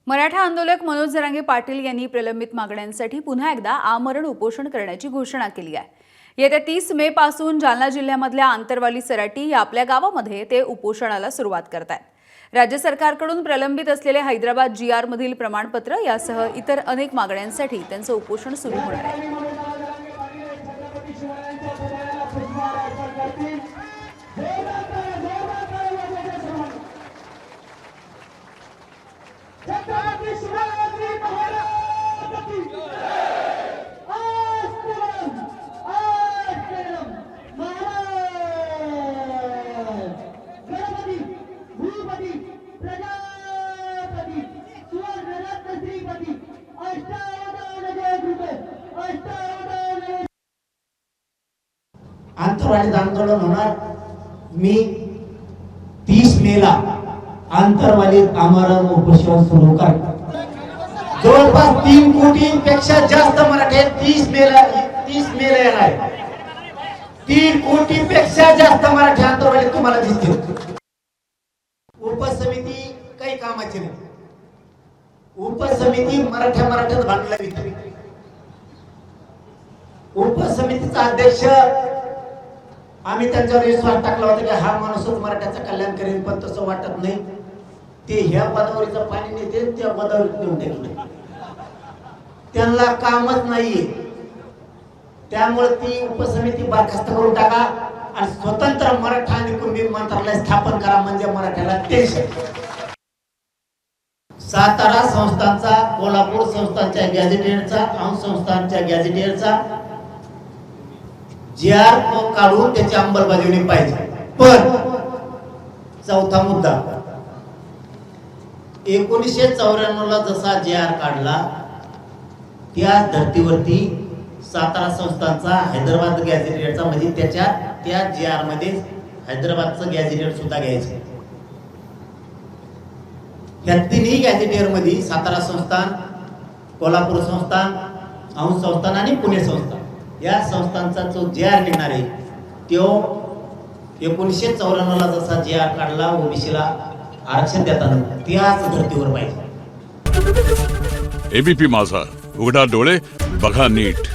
मराठा आंदोलक मनोज जरांगे पाटील यांनी प्रलंबित मागण्यांसाठी पुन्हा एकदा आमरण उपोषण करण्याची घोषणा केली आहे। येत्या 30 मे पासून जालना जिल्ह्यामधल्या आंतरवाली सराटी या आपल्या गावामध्ये ते उपोषणाला सुरुवात करतायत। राज्य सरकारकडून प्रलंबित असलेले हैदराबाद GR मधील प्रमाणपत्र यासह इतर अनेक मागण्यांसाठी त्यांचं उपोषण सुरू होणार आहे। आंतरवालीत आंदोलन होणार। मी 30 मेला आंतरवालीत आमरण उपोषण सुरू करतो। जवळपास 3 कोटींपेक्षा जास्त मराठे 30 मेला येणार। 3 कोटींपेक्षा जास्त मराठे आंतरवालीत तुम्हाला दिसतील। उपसमिती काही कामाची नाही। उपसमिती मराठ्यात भांडली। उपसमितीचा अध्यक्ष आम्ही त्यांच्यावर विश्वास टाकला होता की हा माणूसच मराठ्याचं कल्याण करेल, पण तसं वाटत नाही। ते ह्या पदावरीचं पाणी नेते, त्या पदावर देऊन टाकले। त्यांना कामच नाहीये। त्यामुळे ती उपसमिती बरखास्त करून टाका आणि स्वतंत्र मराठा आणि कुणबी मंत्रालय स्थापन करा, म्हणजे मराठ्याला टेन्शन। सातारा संस्थांचा, कोल्हापूर संस्थांच्या गॅझेटियरचा, औंध संस्थांच्या गॅझेटियरचा GR तो काढून त्याची अंमलबजावणी पाहिजे। पण चौथा मुद्दा, 1994 ला जसा GR काढला त्या धर्तीवरती सातारा संस्थांचा हैदराबाद गॅझेटियरचा, म्हणजे त्या GR मध्ये हैदराबादचं गॅझेटियर सुद्धा घ्यायचं। या तिन्ही गॅझेटियर मध्ये सातारा संस्थान, कोल्हापूर संस्थान, औंध संस्थान आणि पुणे संस्थान या संस्थांचा जो GR निघणार आहे तो 1994 ला जसा GR काढला ओबीसीला आरक्षण देताना त्याच धर्तीवर पाहिजे। ABP माझा, उघडा डोळे बघा नीट।